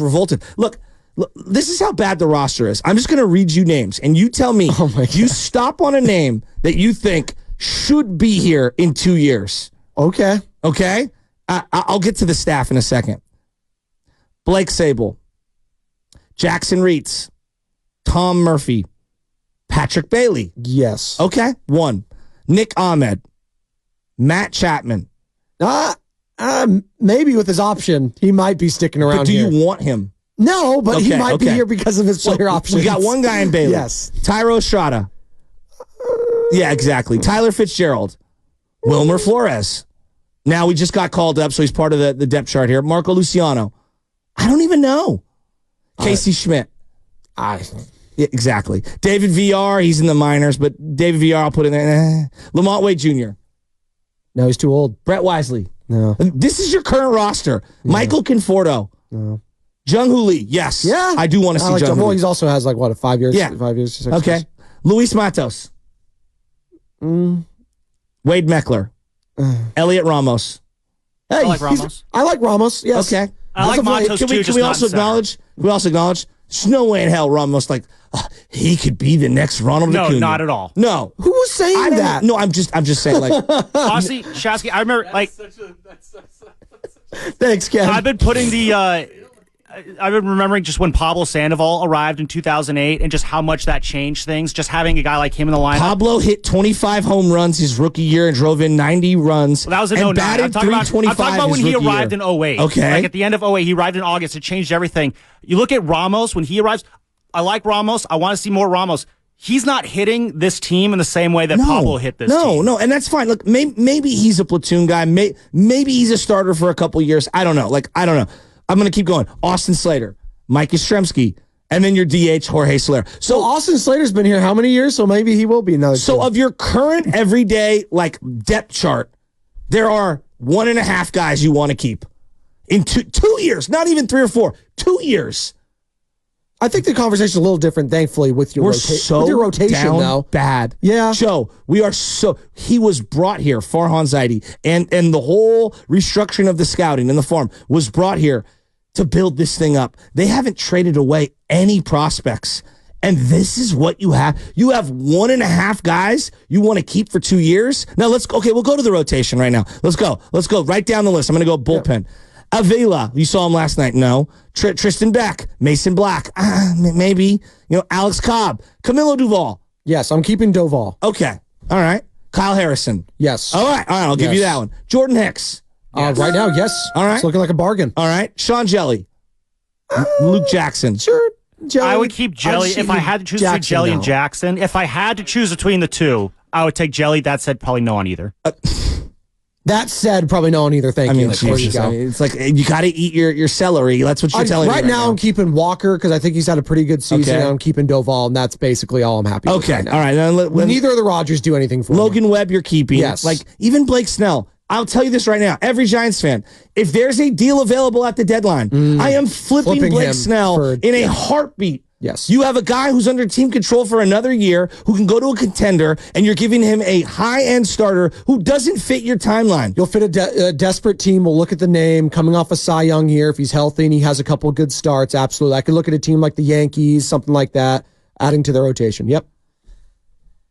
revolted. Look, this is how bad the roster is. I'm just going to read you names, and you tell me. Oh my God. You stop on a name that you think should be here in 2 years. Okay. Okay? I'll get to the staff in a second. Blake Sable, Jackson Reitz, Tom Murphy, Patrick Bailey. Yes. Okay, 1. Nick Ahmed, Matt Chapman. Maybe with his option, he might be sticking around. But do here. you want him? No, but he might be here because of his player options. We got one guy in Bailey. Yes. Tyro Estrada. Yeah, exactly. Tyler Fitzgerald. Wilmer Flores. Now we just got called up, so he's part of the depth chart here. Marco Luciano. I don't even know. Casey Schmidt. Yeah, exactly. David VR, he's in the minors, but David VR, I'll put in there. Lamont Wade Jr. No, he's too old. Brett Wisely. No. This is your current roster. Yeah. Michael Conforto. No. Jung Hoo Lee. Yes. Yeah. I do want to see Jung Hoo Lee. Well, he also has a 5 years. Yeah. 5 years. 6 okay. years. Luis Matos. Wade Meckler. Elliot Ramos. Hey, I like Ramos. I like Ramos. Yes. Okay. I like Matos too. Can we also acknowledge? We also acknowledge. There's no way in hell Ramos he could be the next Ronald Acuna. No, not at all. No. Who was saying that? No, I'm just saying honestly, Shasky, I remember Thanks, Ken. I've been remembering just when Pablo Sandoval arrived in 2008 and just how much that changed things. Just having a guy like him in the lineup. Pablo hit 25 home runs his rookie year and drove in 90 runs. Well, that was in 09. I'm talking about when he arrived in 08. Okay. Like at the end of 08, he arrived in August. It changed everything. You look at Ramos when he arrives. I like Ramos. I want to see more Ramos. He's not hitting this team in the same way that Pablo hit this team. No, and that's fine. Look, maybe he's a platoon guy. Maybe he's a starter for a couple years. I don't know. I don't know. I'm going to keep going. Austin Slater, Mike Yastrzemski, and then your DH, Jorge Soler. So Austin Slater's been here how many years? So maybe he will be another. So of your current everyday depth chart, there are 1.5 guys you want to keep in 2 years, not even 3 or 4, 2 years. I think the conversation's a little different, thankfully, with your, with your rotation, down though. Bad. Yeah. Joe, he was brought here, Farhan Zaidi, and the whole restructuring of the scouting and the farm was brought here to build this thing up. They haven't traded away any prospects. And this is what you have. You have 1.5 guys you want to keep for 2 years. Now we'll go to the rotation right now. Let's go right down the list. I'm going to go bullpen. Yeah. Avila, you saw him last night. No. Tristan Beck, Mason Black, maybe. Alex Cobb, Camilo Doval. Yes, I'm keeping Doval. Okay. All right. Kyle Harrison. Yes. All right. I'll give you that one. Jordan Hicks. Yes. Right now, yes. All right. It's looking like a bargain. All right. Sean Jelly. Luke Jackson. Sure. Jelly. I would keep Jelly if I had to choose between Jelly and Jackson. If I had to choose between the two, I would take Jelly. That said, probably no on either. That said, probably no one either. Thank you. It's like you got to eat your celery. That's what you're telling me. Right now, I'm keeping Walker because I think he's had a pretty good season. And I'm keeping Doval, and that's basically all I'm happy with. Okay. Right now. All right. Neither of the Rodgers do anything for Logan Webb, you're keeping. Yes. Even Blake Snell. I'll tell you this right now. Every Giants fan, if there's a deal available at the deadline, I am flipping Blake Snell in a heartbeat. Yes. You have a guy who's under team control for another year who can go to a contender, and you're giving him a high-end starter who doesn't fit your timeline. You'll fit a desperate team. We'll look at the name. Coming off a Cy Young here, if he's healthy and he has a couple of good starts, absolutely. I could look at a team like the Yankees, something like that, adding to their rotation. Yep.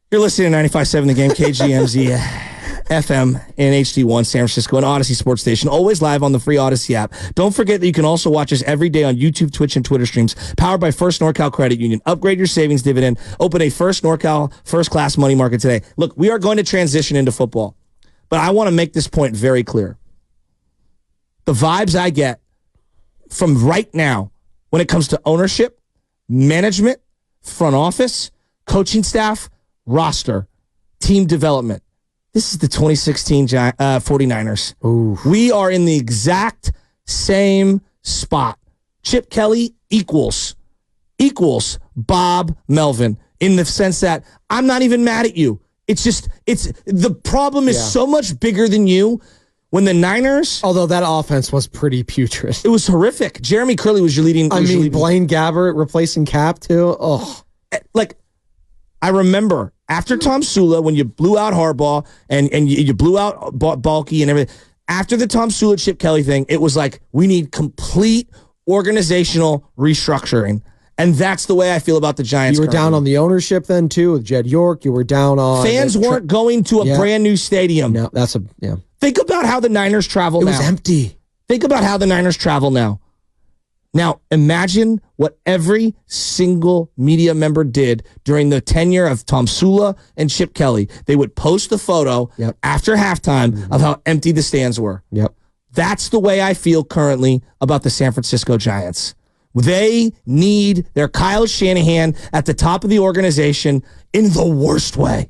You're listening to 95.7 The Game, KGMZ. FM and HD1 San Francisco and Odyssey Sports Station, always live on the free Odyssey app. Don't forget that you can also watch us every day on YouTube, Twitch, and Twitter streams, powered by First NorCal Credit Union. Upgrade your savings dividend. Open a First NorCal first-class money market today. Look, we are going to transition into football, but I want to make this point very clear. The vibes I get from right now when it comes to ownership, management, front office, coaching staff, roster, team development. This is the 2016 49ers. Ooh. We are in the exact same spot. Chip Kelly equals Bob Melvin in the sense that I'm not even mad at you. It's the problem is so much bigger than you. When the Niners... Although that offense was pretty putrid. It was horrific. Jeremy Curley was your leading... Blaine Gabbert replacing Cap, too. Oh. I remember... After Tom Sula, when you blew out Harbaugh and you blew out Balky and everything, after the Tom Sula Chip Kelly thing, it was like, we need complete organizational restructuring. And that's the way I feel about the Giants. You were down on the ownership then, too, with Jed York. You were down on... Fans weren't going to a brand new stadium. No, that's a... Yeah. Think about how the Niners travel now. It was empty. Think about how the Niners travel now. Now, imagine what every single media member did during the tenure of Tom Sula and Chip Kelly. They would post the photo after halftime of how empty the stands were. Yep. That's the way I feel currently about the San Francisco Giants. They need their Kyle Shanahan at the top of the organization in the worst way.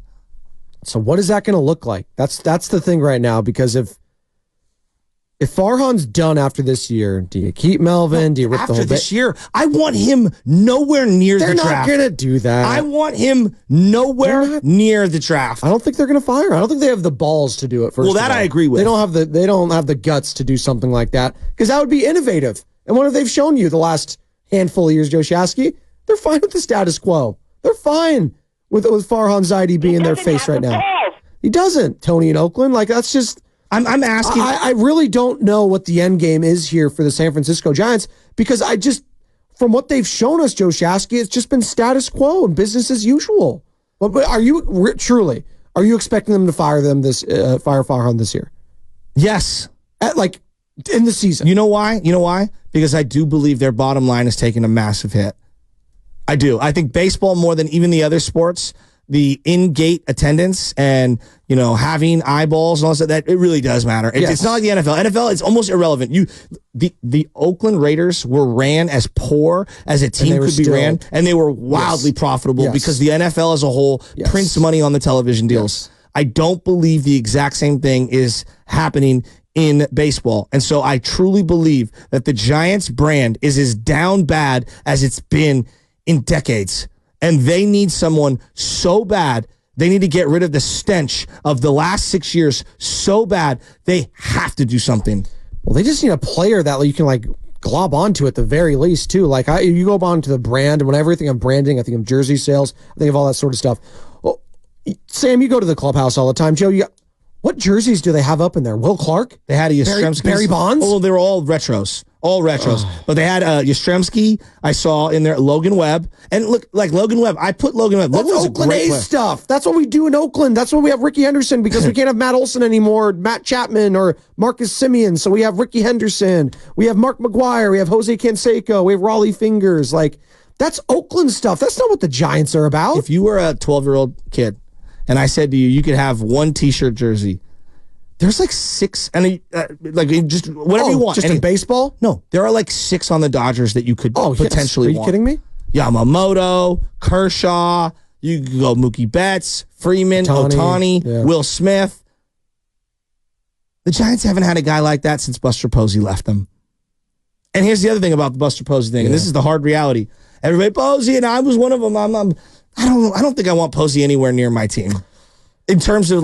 So what is that going to look like? That's the thing right now, because if Farhan's done after this year, do you keep Melvin? Do you rip the whole after this year? I want him nowhere near the draft. They're not going to do that. I want him nowhere near the draft. I don't think they're going to fire him. I don't think they have the balls to do it. First, well, that I agree with. They don't have the guts to do something like that, because that would be innovative. And what have they shown you the last handful of years, Joe Shasky? They're fine with the status quo. They're fine with Farhan Zaidi being in their face right now. He doesn't. Tony in Oakland, like, that's just... I'm asking... I really don't know what the end game is here for the San Francisco Giants, because from what they've shown us, Joe Shasky, it's just been status quo and business as usual. But are you expecting them to fire Farhan this year? Yes. In the season. You know why? Because I do believe their bottom line is taking a massive hit. I do. I think baseball, more than even the other sports, the in-gate attendance and, having eyeballs and all that it really does matter. It's not like the NFL. NFL, it's almost irrelevant. The Oakland Raiders were ran as poor as a team could be ran, and they were wildly profitable because the NFL as a whole prints money on the television deals. I don't believe the exact same thing is happening in baseball. And so I truly believe that the Giants brand is as down bad as it's been in decades. And they need someone so bad. They need to get rid of the stench of the last 6 years so bad. They have to do something. Well, they just need a player that you can glob onto at the very least too. You go onto the brand, and whenever I think of branding, I think of jersey sales. I think of all that sort of stuff. Well, Sam, you go to the clubhouse all the time. Joe, what jerseys do they have up in there? Will Clark? They had a Yastrzemski. Barry Bonds? Oh, they were all retros. But they had Yastrzemski, I saw in there, Logan Webb. And look, Logan Webb, I put Logan Webb. That's Oakland A's stuff. That's what we do in Oakland. That's why we have Ricky Henderson, because we can't have Matt Olson anymore, Matt Chapman, or Marcus Simeon. So we have Ricky Henderson. We have Mark McGuire. We have Jose Canseco. We have Raleigh Fingers. That's Oakland stuff. That's not what the Giants are about. If you were a 12-year-old kid, and I said to you, you could have one T-shirt jersey, there's 6, and just whatever you want. Just in baseball? No, there are 6 on the Dodgers that you could potentially want. Are you kidding me? Yamamoto, Kershaw, you could go Mookie Betts, Freeman, Ohtani, Will Smith. The Giants haven't had a guy like that since Buster Posey left them. And here's the other thing about the Buster Posey thing, and this is the hard reality. Everybody, Posey, and I was one of them. I don't think I want Posey anywhere near my team. In terms of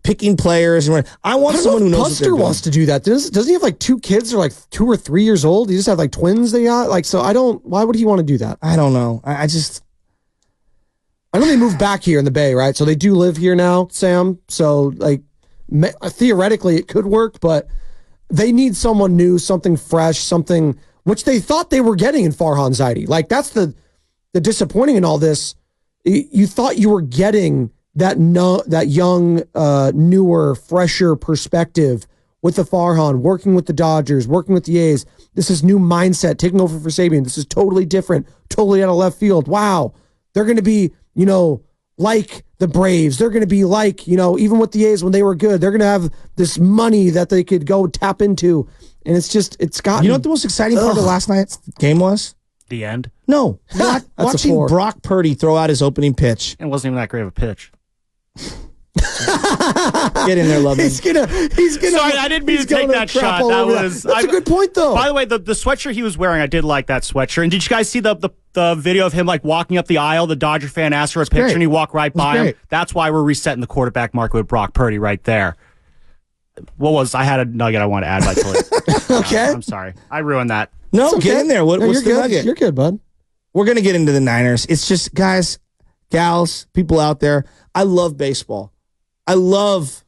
picking players, and I want someone who knows. Buster wants to do that. Doesn't he have 2 kids that are 2 or 3 years old? He just have twins they got? So I don't, why would he want to do that? I don't know. I know they moved back here in the Bay, right? So they do live here now, Sam. So theoretically it could work, but they need someone new, something fresh, something which they thought they were getting in Farhan Zaidi. That's the disappointing in all this. You thought you were getting that young, newer, fresher perspective with the Farhan, working with the Dodgers, working with the A's. This is new mindset, taking over for Sabian. This is totally different, totally out of left field. Wow. They're going to be, like the Braves. They're going to be even with the A's when they were good, they're going to have this money that they could go tap into. And it's gotten... You know what the most exciting part of last night's game was? The end? No. Watching Brock Purdy throw out his opening pitch. It wasn't even that great of a pitch. Get in there, Logan. He's gonna. Sorry, I didn't mean to take that shot. That's a good point, though. By the way, the sweatshirt he was wearing, I did like that sweatshirt. And did you guys see the video of him walking up the aisle? The Dodger fan asked for a picture, and he walked right by him. That's why we're resetting the quarterback market with Brock Purdy right there. I had a nugget I want to add by Tilly. Okay. I'm sorry, I ruined that. No, get in there. What's the nugget? You're good, bud. We're gonna get into the Niners. It's just, guys, gals, people out there. I love baseball. I love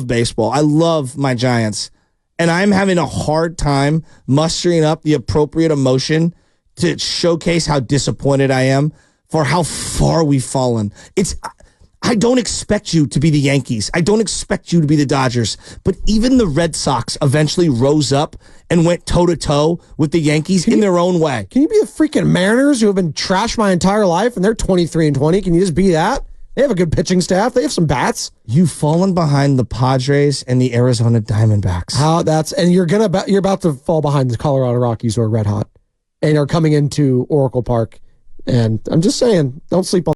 baseball. I love my Giants. And I'm having a hard time mustering up the appropriate emotion to showcase how disappointed I am for how far we've fallen. I don't expect you to be the Yankees. I don't expect you to be the Dodgers. But even the Red Sox eventually rose up and went toe-to-toe with the Yankees in their own way. Can you be the freaking Mariners who have been trashed my entire life and they're 23-20? Can you just be that? They have a good pitching staff. They have some bats. You've fallen behind the Padres and the Arizona Diamondbacks. And you're about to fall behind the Colorado Rockies, who are red hot and are coming into Oracle Park. And I'm just saying, don't sleep on